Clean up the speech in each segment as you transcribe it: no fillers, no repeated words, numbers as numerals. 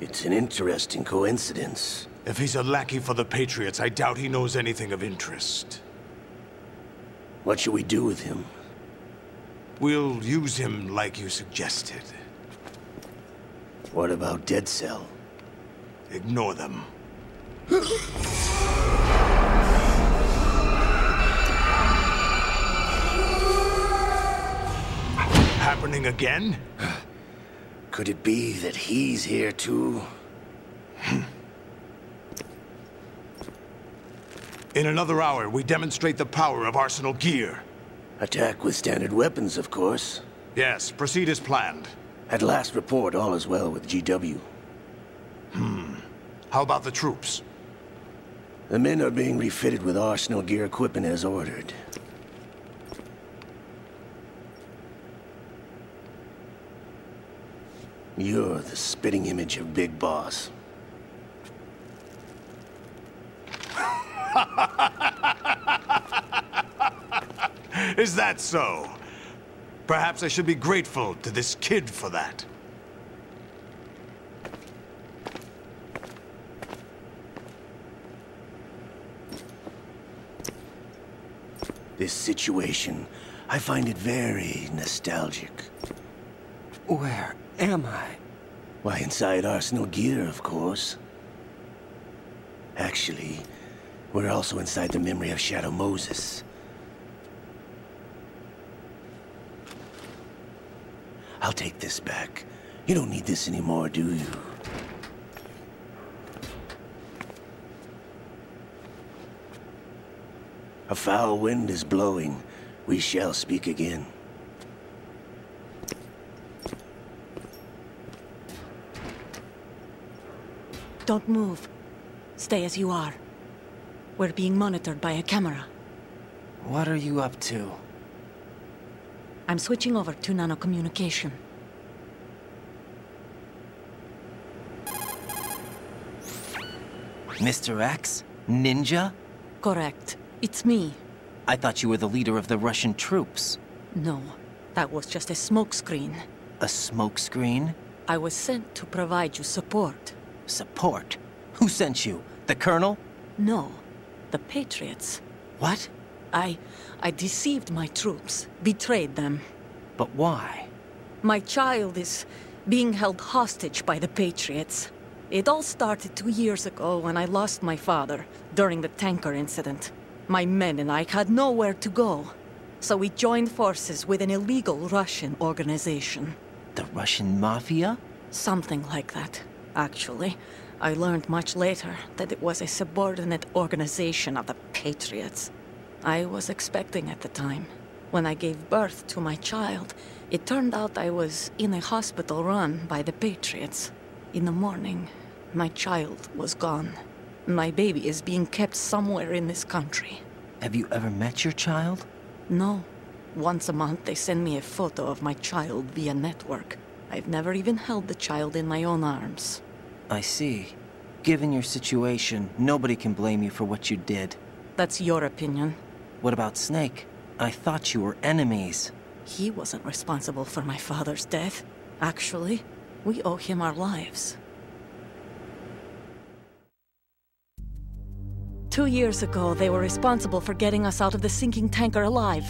It's an interesting coincidence. If he's a lackey for the Patriots, I doubt he knows anything of interest. What should we do with him? We'll use him like you suggested. What about Dead Cell? Ignore them. Happening again? Could it be that he's here too? In another hour, we demonstrate the power of Arsenal gear. Attack with standard weapons, of course. Yes, proceed as planned. At last report, all is well with GW. How about the troops? The men are being refitted with Arsenal gear equipment as ordered. You're the spitting image of Big Boss. Is that so? Perhaps I should be grateful to this kid for that. This situation, I find it very nostalgic. Where am I? Why, inside Arsenal gear, of course. Actually, we're also inside the memory of Shadow Moses. I'll take this back. You don't need this anymore, do you? A foul wind is blowing. We shall speak again. Don't move. Stay as you are. We're being monitored by a camera. What are you up to? I'm switching over to nanocommunication. Mr. X? Ninja? Correct. It's me. I thought you were the leader of the Russian troops. No, that was just a smokescreen. A smokescreen? I was sent to provide you support. Support? Who sent you? The Colonel? No, the Patriots. What? I deceived my troops, betrayed them. But why? My child is being held hostage by the Patriots. It all started 2 years ago when I lost my father during the tanker incident. My men and I had nowhere to go, so we joined forces with an illegal Russian organization. The Russian Mafia? Something like that, actually. I learned much later that it was a subordinate organization of the Patriots. I was expecting at the time. When I gave birth to my child, it turned out I was in a hospital run by the Patriots. In the morning, my child was gone. My baby is being kept somewhere in this country. Have you ever met your child? No. Once a month, they send me a photo of my child via network. I've never even held the child in my own arms. I see. Given your situation, nobody can blame you for what you did. That's your opinion. What about Snake? I thought you were enemies. He wasn't responsible for my father's death. Actually, we owe him our lives. 2 years ago, they were responsible for getting us out of the sinking tanker alive.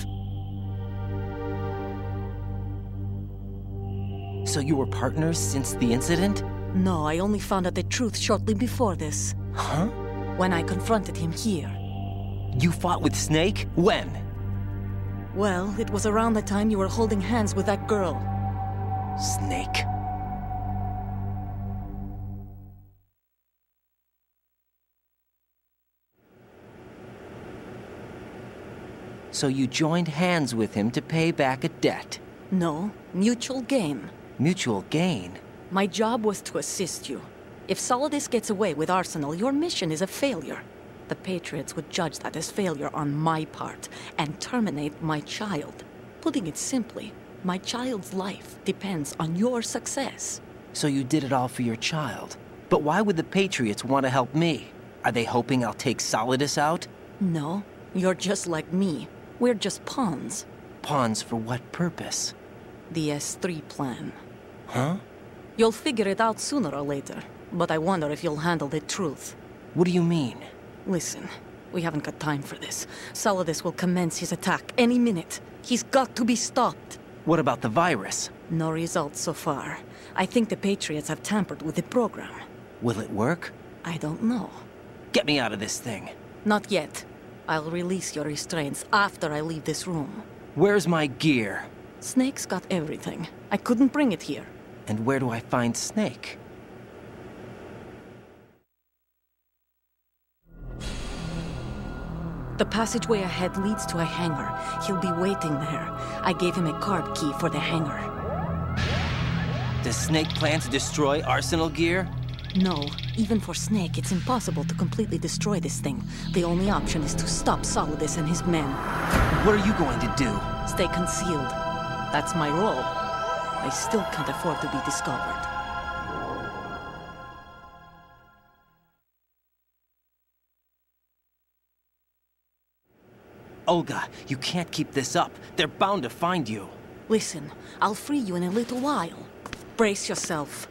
So you were partners since the incident? No, I only found out the truth shortly before this. Huh? When I confronted him here. You fought with Snake? When? Well, it was around the time you were holding hands with that girl. Snake. So you joined hands with him to pay back a debt? No, mutual gain. Mutual gain? My job was to assist you. If Solidus gets away with Arsenal, your mission is a failure. The Patriots would judge that as failure on my part and terminate my child. Putting it simply, my child's life depends on your success. So you did it all for your child. But why would the Patriots want to help me? Are they hoping I'll take Solidus out? No, you're just like me. We're just pawns. Pawns for what purpose? The S3 plan. Huh? You'll figure it out sooner or later, but I wonder if you'll handle the truth. What do you mean? Listen, we haven't got time for this. Solidus will commence his attack any minute. He's got to be stopped. What about the virus? No results so far. I think the Patriots have tampered with the program. Will it work? I don't know. Get me out of this thing. Not yet. I'll release your restraints after I leave this room. Where's my gear? Snake's got everything. I couldn't bring it here. And where do I find Snake? The passageway ahead leads to a hangar. He'll be waiting there. I gave him a card key for the hangar. Does Snake plan to destroy Arsenal gear? No. Even for Snake, it's impossible to completely destroy this thing. The only option is to stop Solidus and his men. What are you going to do? Stay concealed. That's my role. I still can't afford to be discovered. Olga, you can't keep this up. They're bound to find you. Listen, I'll free you in a little while. Brace yourself.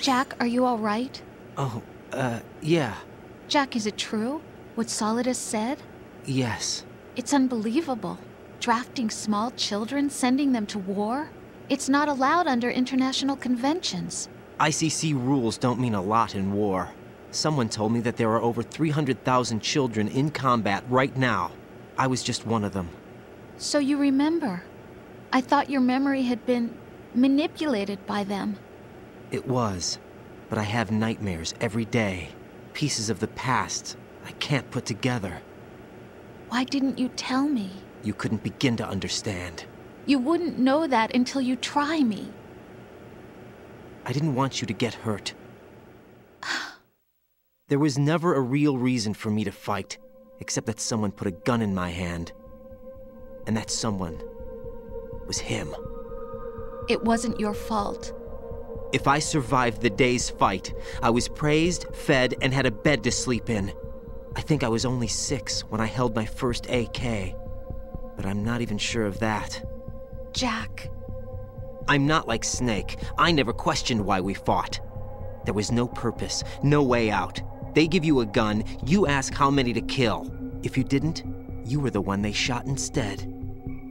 Jack, are you all right? Oh, yeah. Jack, is it true? What Solidus said? Yes. It's unbelievable. Drafting small children, sending them to war? It's not allowed under international conventions. ICC rules don't mean a lot in war. Someone told me that there are over 300,000 children in combat right now. I was just one of them. So you remember. I thought your memory had been manipulated by them. It was, but I have nightmares every day. Pieces of the past I can't put together. Why didn't you tell me? You couldn't begin to understand. You wouldn't know that until you try me. I didn't want you to get hurt. There was never a real reason for me to fight, except that someone put a gun in my hand. And that someone was him. It wasn't your fault. If I survived the day's fight, I was praised, fed, and had a bed to sleep in. I think I was only 6 when I held my first AK. But I'm not even sure of that. Jack. I'm not like Snake. I never questioned why we fought. There was no purpose, no way out. They give you a gun, you ask how many to kill. If you didn't, you were the one they shot instead.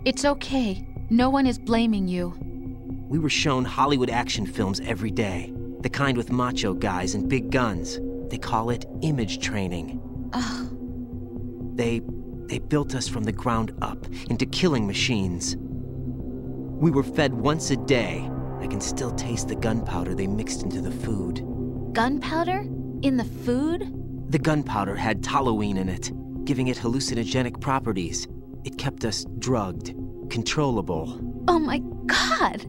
It's okay. No one is blaming you. We were shown Hollywood action films every day. The kind with macho guys and big guns. They call it image training. Ugh. They built us from the ground up into killing machines. We were fed once a day. I can still taste the gunpowder they mixed into the food. Gunpowder? In the food? The gunpowder had toluene in it, giving it hallucinogenic properties. It kept us drugged, controllable. Oh my God!